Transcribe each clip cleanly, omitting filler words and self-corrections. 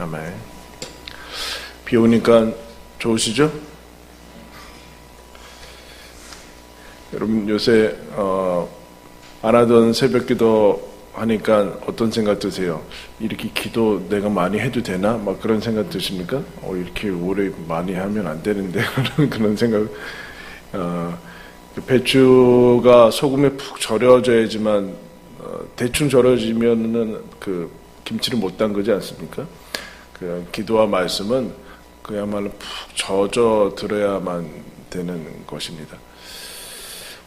아멘. 비 오니까 좋으시죠? 여러분 요새 안 하던 새벽기도 하니까 어떤 생각 드세요? 이렇게 기도 내가 많이 해도 되나? 막 그런 생각 드십니까? 이렇게 오래 많이 하면 안 되는데 그런 생각. 배추가 소금에 푹 절여져야지만 대충 절여지면은 그 김치를 못 담그지 않습니까? 그 기도와 말씀은 그야말로 푹 젖어 들어야만 되는 것입니다.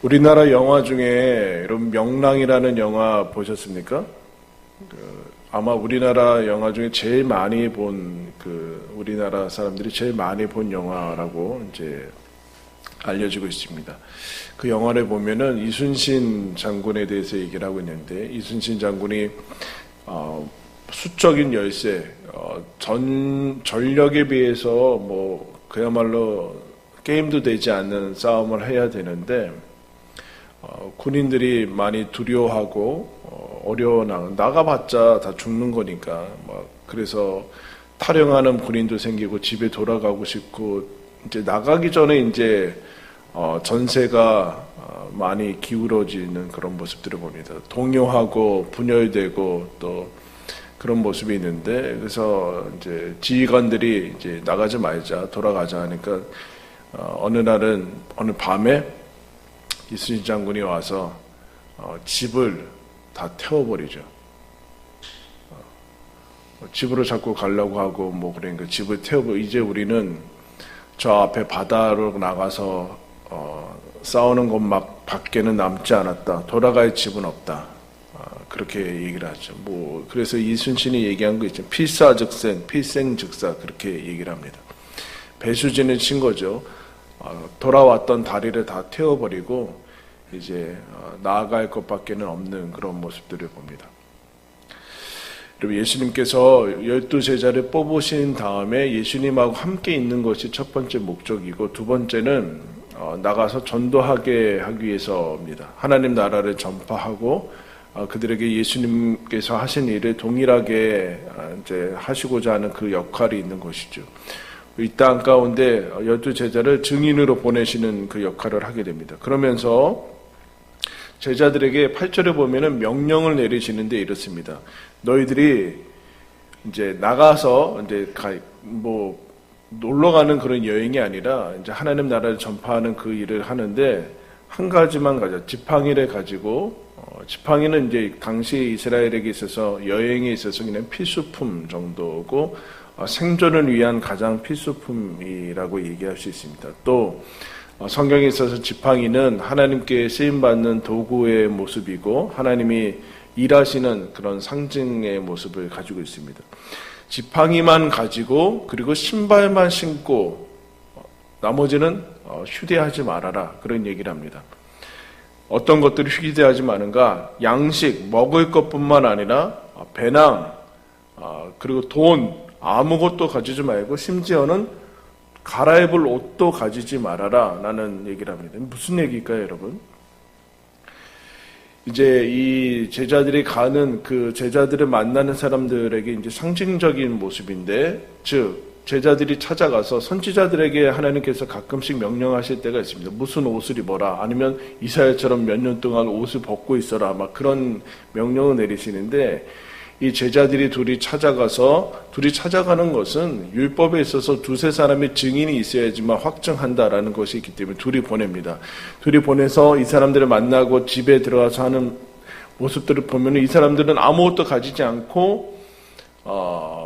우리나라 영화 중에 여러분 명랑이라는 영화 보셨습니까? 아마 우리나라 영화 중에 제일 많이 본 우리나라 사람들이 제일 많이 본 영화라고 이제 알려지고 있습니다. 그 영화를 보면은 이순신 장군에 대해서 얘기를 하고 있는데, 이순신 장군이 수적인 열세, 전력에 비해서 뭐 그야말로 게임도 되지 않는 싸움을 해야 되는데, 군인들이 많이 두려워하고 어려워 나가봤자 다 죽는 거니까 그래서 탈영하는 군인도 생기고 집에 돌아가고 싶고 이제 나가기 전에 이제 전세가 많이 기울어지는 그런 모습들을 봅니다. 동요하고 분열되고 또 그런 모습이 있는데, 그래서 이제 지휘관들이 이제 나가지 말자, 돌아가자 하니까 어느 밤에 이순신 장군이 와서 집을 다 태워버리죠. 집으로 자꾸 가려고 하고 그러니까 집을 태우고, 이제 우리는 저 앞에 바다로 나가서 싸우는 것만 밖에는 남지 않았다. 돌아갈 집은 없다. 그렇게 얘기를 하죠. 그래서 이순신이 얘기한 거 있죠. 필사즉생, 필생즉사, 그렇게 얘기를 합니다. 배수진을 친 거죠. 돌아왔던 다리를 다 태워버리고 이제 나아갈 것밖에는 없는 그런 모습들을 봅니다. 그리고 예수님께서 12제자를 뽑으신 다음에 예수님하고 함께 있는 것이 첫 번째 목적이고, 두 번째는 나가서 전도하게 하기 위해서입니다. 하나님 나라를 전파하고 그들에게 예수님께서 하신 일을 동일하게 이제 하시고자 하는 그 역할이 있는 것이죠. 이 땅 가운데 12제자를 증인으로 보내시는 그 역할을 하게 됩니다. 그러면서 제자들에게 8절에 보면은 명령을 내리시는데 이렇습니다. 너희들이 이제 나가서 이제 놀러 가는 그런 여행이 아니라 이제 하나님 나라를 전파하는 그 일을 하는데, 한 가지만 가져. 지팡이를 가지고, 지팡이는 이제 당시 이스라엘에게 있어서 여행에 있어서 그냥 필수품 정도고, 생존을 위한 가장 필수품이라고 얘기할 수 있습니다. 또 성경에 있어서 지팡이는 하나님께 쓰임받는 도구의 모습이고, 하나님이 일하시는 그런 상징의 모습을 가지고 있습니다. 지팡이만 가지고 그리고 신발만 신고 나머지는 휴대하지 말아라, 그런 얘기를 합니다. 어떤 것들을 휴대하지 마는가? 양식, 먹을 것뿐만 아니라 배낭, 그리고 돈, 아무것도 가지지 말고 심지어는 갈아입을 옷도 가지지 말아라 라는 얘기를 합니다. 무슨 얘기일까요, 여러분? 이제 이 제자들이 가는 그 제자들을 만나는 사람들에게 이제 상징적인 모습인데, 즉 제자들이 찾아가서 선지자들에게 하나님께서 가끔씩 명령하실 때가 있습니다. 무슨 옷을 입어라, 아니면 이사야처럼 몇 년 동안 옷을 벗고 있어라, 막 그런 명령을 내리시는데, 이 제자들이 둘이 찾아가는 것은 율법에 있어서 두세 사람의 증인이 있어야지만 확증한다라는 것이 있기 때문에 둘이 보냅니다. 둘이 보내서 이 사람들을 만나고 집에 들어가서 하는 모습들을 보면 이 사람들은 아무것도 가지지 않고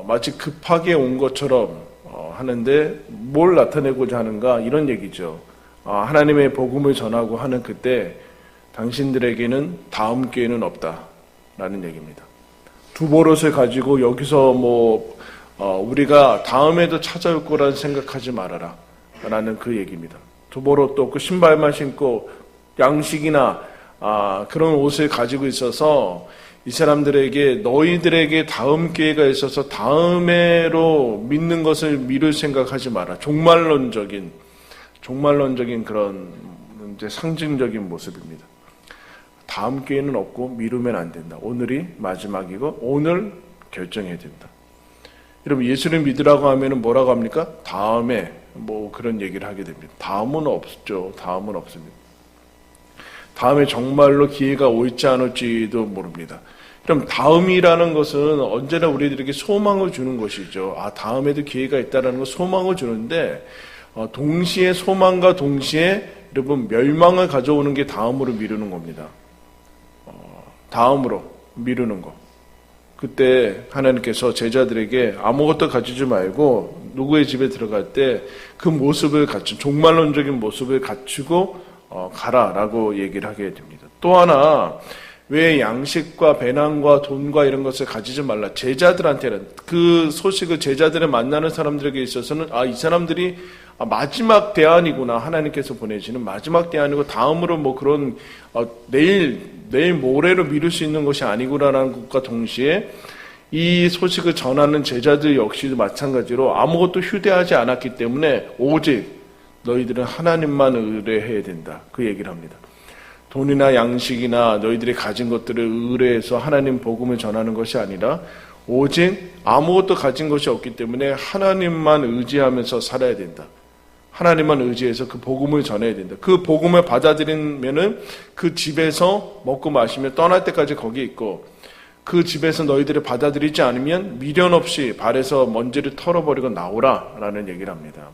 마치 급하게 온 것처럼 하는데, 뭘 나타내고자 하는가, 이런 얘기죠. 하나님의 복음을 전하고 하는 그때 당신들에게는 다음 기회는 없다라는 얘기입니다. 두 버릇을 가지고 여기서 우리가 다음에도 찾아올 거라는 생각하지 말아라 라는 그 얘기입니다. 두 버릇도 없고 신발만 신고 양식이나 그런 옷을 가지고 있어서 이 사람들에게, 너희들에게 다음 기회가 있어서 다음에로 믿는 것을 미룰 생각하지 마라. 종말론적인 그런 이제 상징적인 모습입니다. 다음 기회는 없고 미루면 안 된다. 오늘이 마지막이고 오늘 결정해야 된다. 여러분 예수를 믿으라고 하면은 뭐라고 합니까? 다음에 뭐 그런 얘기를 하게 됩니다. 다음은 없죠. 다음은 없습니다. 다음에 정말로 기회가 올지 안 올지도 모릅니다. 그럼 다음이라는 것은 언제나 우리들에게 소망을 주는 것이죠. 아, 다음에도 기회가 있다는 거 소망을 주는데 동시에 소망과 동시에 여러분 멸망을 가져오는 게 다음으로 미루는 겁니다. 다음으로 미루는 거. 그때 하나님께서 제자들에게 아무것도 가지지 말고 누구의 집에 들어갈 때 그 모습을 갖춘 종말론적인 모습을 갖추고 가라라고 얘기를 하게 됩니다. 또 하나 왜 양식과 배낭과 돈과 이런 것을 가지지 말라. 제자들한테는 그 소식을 제자들을 만나는 사람들에게 있어서는 이 사람들이 마지막 대안이구나. 하나님께서 보내시는 마지막 대안이고 다음으로 뭐 그런 내일 모레로 미룰 수 있는 것이 아니구나라는 것과 동시에 이 소식을 전하는 제자들 역시도 마찬가지로 아무것도 휴대하지 않았기 때문에 오직 너희들은 하나님만 의뢰해야 된다. 그 얘기를 합니다. 돈이나 양식이나 너희들이 가진 것들을 의뢰해서 하나님 복음을 전하는 것이 아니라 오직 아무것도 가진 것이 없기 때문에 하나님만 의지하면서 살아야 된다. 하나님만 의지해서 그 복음을 전해야 된다. 그 복음을 받아들이면은 그 집에서 먹고 마시며 떠날 때까지 거기 있고 그 집에서 너희들이 받아들이지 않으면 미련 없이 발에서 먼지를 털어버리고 나오라라는 얘기를 합니다.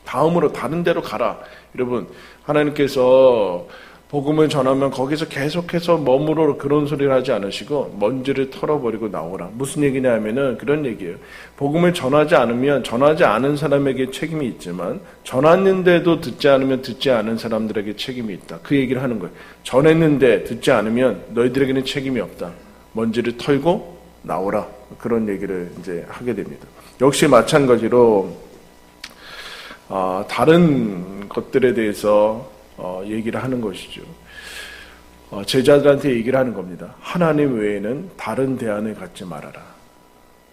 다음으로 다른 데로 가라. 여러분 하나님께서 복음을 전하면 거기서 계속해서 머무러 그런 소리를 하지 않으시고 먼지를 털어버리고 나오라. 무슨 얘기냐 하면은 그런 얘기예요. 복음을 전하지 않으면 전하지 않은 사람에게 책임이 있지만 전했는데도 듣지 않으면 듣지 않은 사람들에게 책임이 있다. 그 얘기를 하는 거예요. 전했는데 듣지 않으면 너희들에게는 책임이 없다. 먼지를 털고 나오라. 그런 얘기를 이제 하게 됩니다. 역시 마찬가지로 다른 것들에 대해서 얘기를 하는 것이죠. 제자들한테 얘기를 하는 겁니다. 하나님 외에는 다른 대안을 갖지 말아라.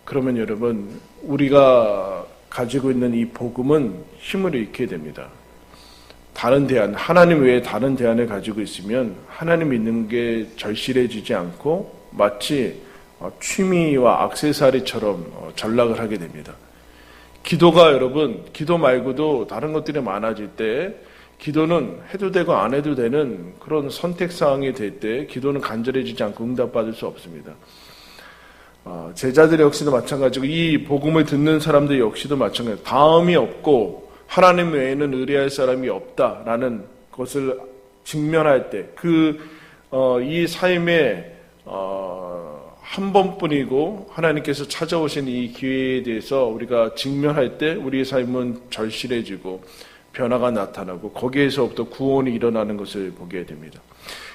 그러면 여러분 우리가 가지고 있는 이 복음은 힘을 잃게 됩니다. 다른 대안, 하나님 외에 다른 대안을 가지고 있으면 하나님 믿는 게 절실해지지 않고 마치 취미와 액세서리처럼 전락을 하게 됩니다. 기도가 여러분, 기도 말고도 다른 것들이 많아질 때 기도는 해도 되고 안 해도 되는 그런 선택사항이 될 때 기도는 간절해지지 않고 응답받을 수 없습니다. 제자들 역시도 마찬가지고 이 복음을 듣는 사람들 역시도 마찬가지고 다음이 없고 하나님 외에는 의뢰할 사람이 없다라는 것을 직면할 때 이 삶에 한 번뿐이고 하나님께서 찾아오신 이 기회에 대해서 우리가 직면할 때 우리의 삶은 절실해지고 변화가 나타나고 거기에서부터 구원이 일어나는 것을 보게 됩니다.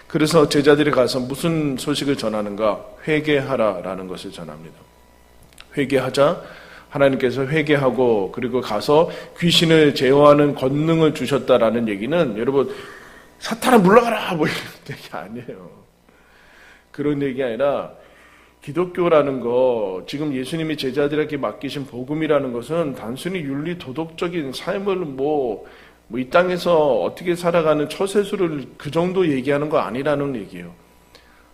그래서 제자들이 가서 무슨 소식을 전하는가? 회개하라라는 것을 전합니다. 회개하자. 하나님께서 회개하고 그리고 가서 귀신을 제어하는 권능을 주셨다라는 얘기는 여러분 사탄아 물러가라 뭐 이런 얘기 아니에요. 그런 얘기 아니라 기독교라는 거, 지금 예수님이 제자들에게 맡기신 복음이라는 것은 단순히 윤리 도덕적인 삶을 이 땅에서 어떻게 살아가는 처세술을 그 정도 얘기하는 거 아니라는 얘기예요.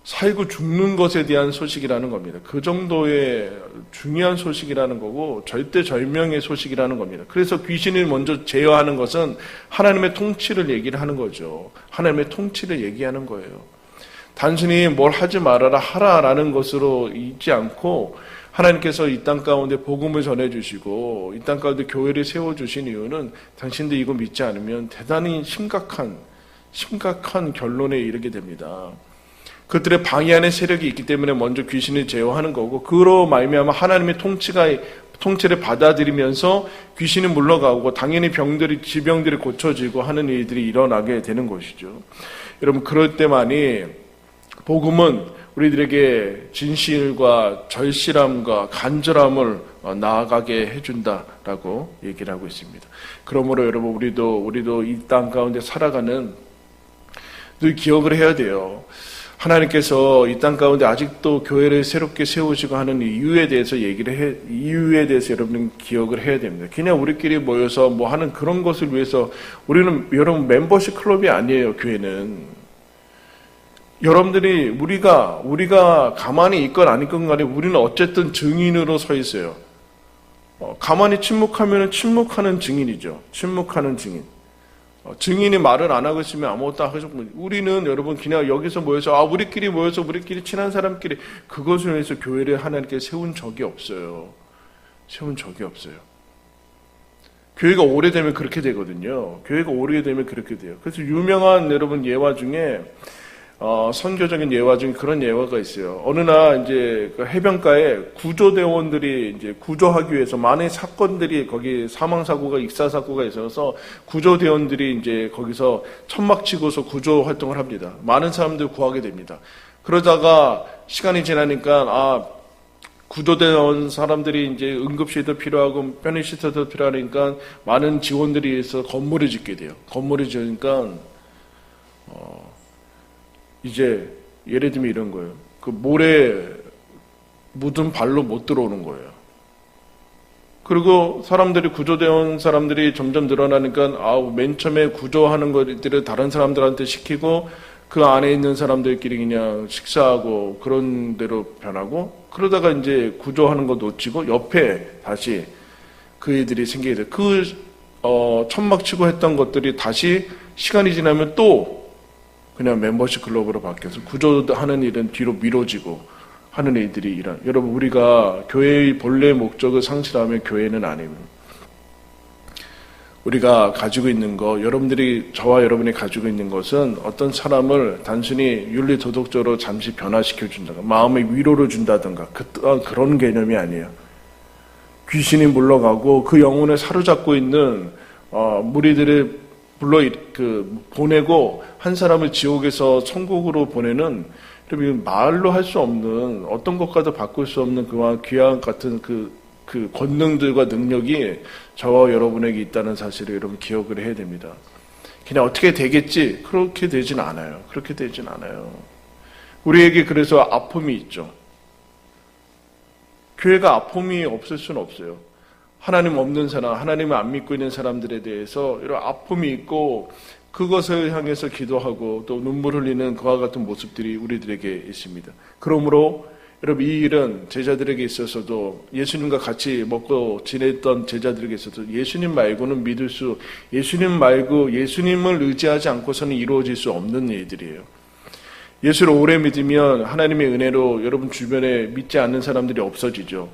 살고 죽는 것에 대한 소식이라는 겁니다. 그 정도의 중요한 소식이라는 거고 절대절명의 소식이라는 겁니다. 그래서 귀신을 먼저 제어하는 것은 하나님의 통치를 얘기를 하는 거죠. 하나님의 통치를 얘기하는 거예요. 단순히 뭘 하지 말아라 하라라는 것으로 있지 않고 하나님께서 이 땅 가운데 복음을 전해주시고 이 땅 가운데 교회를 세워주신 이유는 당신들 이거 믿지 않으면 대단히 심각한 결론에 이르게 됩니다. 그들의 방해하는 세력이 있기 때문에 먼저 귀신을 제어하는 거고 그로 말미암아 하나님의 통치를 받아들이면서 귀신이 물러가고 당연히 지병들이 고쳐지고 하는 일들이 일어나게 되는 것이죠. 여러분 그럴 때만이 복음은 우리들에게 진실과 절실함과 간절함을 나아가게 해준다라고 얘기를 하고 있습니다. 그러므로 여러분 우리도 이 땅 가운데 살아가는 늘 기억을 해야 돼요. 하나님께서 이 땅 가운데 아직도 교회를 새롭게 세우시고 하는 이유에 대해서 이유에 대해서 여러분은 기억을 해야 됩니다. 그냥 우리끼리 모여서 뭐 하는 그런 것을 위해서 우리는 여러분 멤버십 클럽이 아니에요. 교회는. 여러분들이 우리가 가만히 있건 안 있건 간에 우리는 어쨌든 증인으로 서 있어요. 가만히 침묵하면 침묵하는 증인이죠. 침묵하는 증인. 증인이 말을 안 하고 있으면 아무것도 안 하고 우리는 여러분 그냥 여기서 모여서 우리끼리 모여서 우리끼리 친한 사람끼리 그것을 위해서 교회를 하나님께 세운 적이 없어요. 세운 적이 없어요. 교회가 오래되면 그렇게 되거든요. 교회가 오래되면 그렇게 돼요. 그래서 유명한 여러분 예화 중에 선교적인 예화 중에 그런 예화가 있어요. 어느 날 이제 그 해변가에 구조대원들이 이제 구조하기 위해서 많은 사건들이 거기 사망사고가 익사사고가 있어서 구조대원들이 이제 거기서 천막 치고서 구조 활동을 합니다. 많은 사람들 구하게 됩니다. 그러다가 시간이 지나니까 구조대원 사람들이 이제 응급실도 필요하고 편의시설도 필요하니까 많은 지원들이 있어 건물을 짓게 돼요. 건물을 지으니까 이제 예를 들면 이런 거예요. 그 모래 묻은 발로 못 들어오는 거예요. 그리고 사람들이 구조대원 사람들이 점점 늘어나니까 맨 처음에 구조하는 것들을 다른 사람들한테 시키고 그 안에 있는 사람들끼리 그냥 식사하고 그런 대로 변하고 그러다가 이제 구조하는 거 놓치고 옆에 다시 그 애들이 생기게 돼요. 천막 치고 했던 것들이 다시 시간이 지나면 또 그냥 멤버십 클럽으로 바뀌어서 구조하는 일은 뒤로 미뤄지고 하는 애들이 여러분 우리가 교회의 본래 목적을 상실하면 교회는 아닙니다. 우리가 가지고 있는 거, 여러분들이 저와 여러분이 가지고 있는 것은 어떤 사람을 단순히 윤리 도덕적으로 잠시 변화시켜 준다든가 마음의 위로를 준다든가 그런 개념이 아니에요. 귀신이 물러가고 그 영혼을 사로잡고 있는 무리들을 보내고 한 사람을 지옥에서 천국으로 보내는 말로 할 수 없는 어떤 것과도 바꿀 수 없는 그와 귀한 같은 그 권능들과 능력이 저와 여러분에게 있다는 사실을 여러분 기억을 해야 됩니다. 그냥 어떻게 되겠지? 그렇게 되진 않아요. 그렇게 되진 않아요. 우리에게 그래서 아픔이 있죠. 교회가 아픔이 없을 수는 없어요. 하나님 없는 사람, 하나님을 안 믿고 있는 사람들에 대해서 이런 아픔이 있고 그것을 향해서 기도하고 또 눈물 흘리는 그와 같은 모습들이 우리들에게 있습니다. 그러므로 여러분 이 일은 제자들에게 있어서도 예수님과 같이 먹고 지냈던 제자들에게 있어서 예수님 말고는 예수님 말고 예수님을 의지하지 않고서는 이루어질 수 없는 일들이에요. 예수를 오래 믿으면 하나님의 은혜로 여러분 주변에 믿지 않는 사람들이 없어지죠.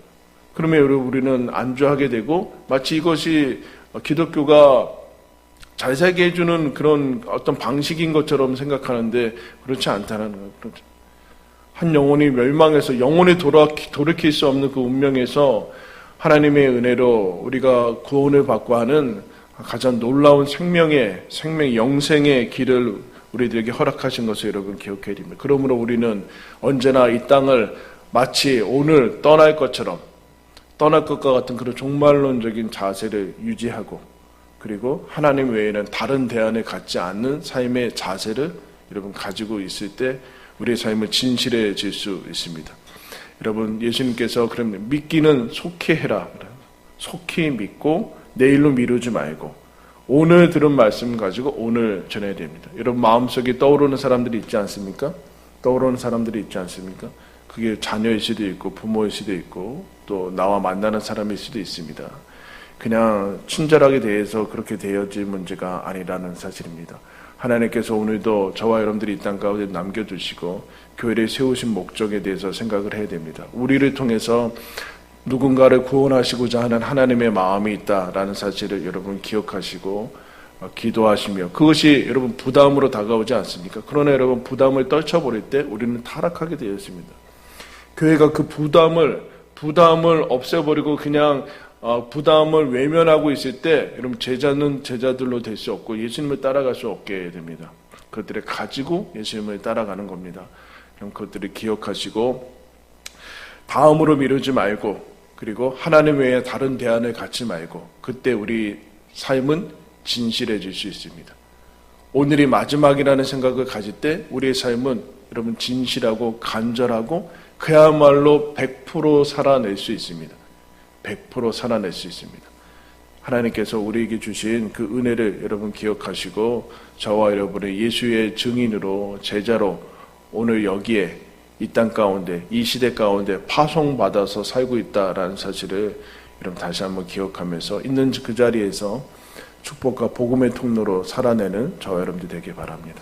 그러면 여러분 우리는 안주하게 되고 마치 이것이 기독교가 잘 살게 해주는 그런 어떤 방식인 것처럼 생각하는데 그렇지 않다는 거예요. 한 영혼이 멸망해서 영혼이 돌이킬 수 없는 그 운명에서 하나님의 은혜로 우리가 구원을 받고 하는 가장 놀라운 영생의 길을 우리들에게 허락하신 것을 여러분 기억해야 됩니다. 그러므로 우리는 언제나 이 땅을 마치 오늘 떠날 것과 같은 그런 종말론적인 자세를 유지하고 그리고 하나님 외에는 다른 대안을 갖지 않는 삶의 자세를 여러분 가지고 있을 때 우리의 삶은 진실해질 수 있습니다. 여러분 예수님께서 그러면 믿기는 속히 해라. 속히 믿고 내일로 미루지 말고 오늘 들은 말씀 가지고 오늘 전해야 됩니다. 여러분 마음속에 떠오르는 사람들이 있지 않습니까? 그게 자녀일 수도 있고 부모일 수도 있고 또 나와 만나는 사람일 수도 있습니다. 그냥 친절하게 대해서 그렇게 되어질 문제가 아니라는 사실입니다. 하나님께서 오늘도 저와 여러분들이 이 땅 가운데 남겨두시고 교회를 세우신 목적에 대해서 생각을 해야 됩니다. 우리를 통해서 누군가를 구원하시고자 하는 하나님의 마음이 있다라는 사실을 여러분 기억하시고 기도하시며 그것이 여러분 부담으로 다가오지 않습니까? 그러나 여러분 부담을 떨쳐버릴 때 우리는 타락하게 되어 있습니다. 교회가 그 부담을 없애버리고 그냥 부담을 외면하고 있을 때 여러분 제자는 제자들로 될 수 없고 예수님을 따라갈 수 없게 됩니다. 그것들을 가지고 예수님을 따라가는 겁니다. 그럼 그것들을 기억하시고 다음으로 미루지 말고 그리고 하나님 외에 다른 대안을 갖지 말고 그때 우리 삶은 진실해질 수 있습니다. 오늘이 마지막이라는 생각을 가질 때 우리의 삶은 여러분 진실하고 간절하고 그야말로 100% 살아낼 수 있습니다. 100% 살아낼 수 있습니다. 하나님께서 우리에게 주신 그 은혜를 여러분 기억하시고 저와 여러분의 예수의 증인으로 제자로 오늘 여기에 이 땅 가운데 이 시대 가운데 파송받아서 살고 있다라는 사실을 여러분 다시 한번 기억하면서 있는 그 자리에서 축복과 복음의 통로로 살아내는 저와 여러분들 되길 바랍니다.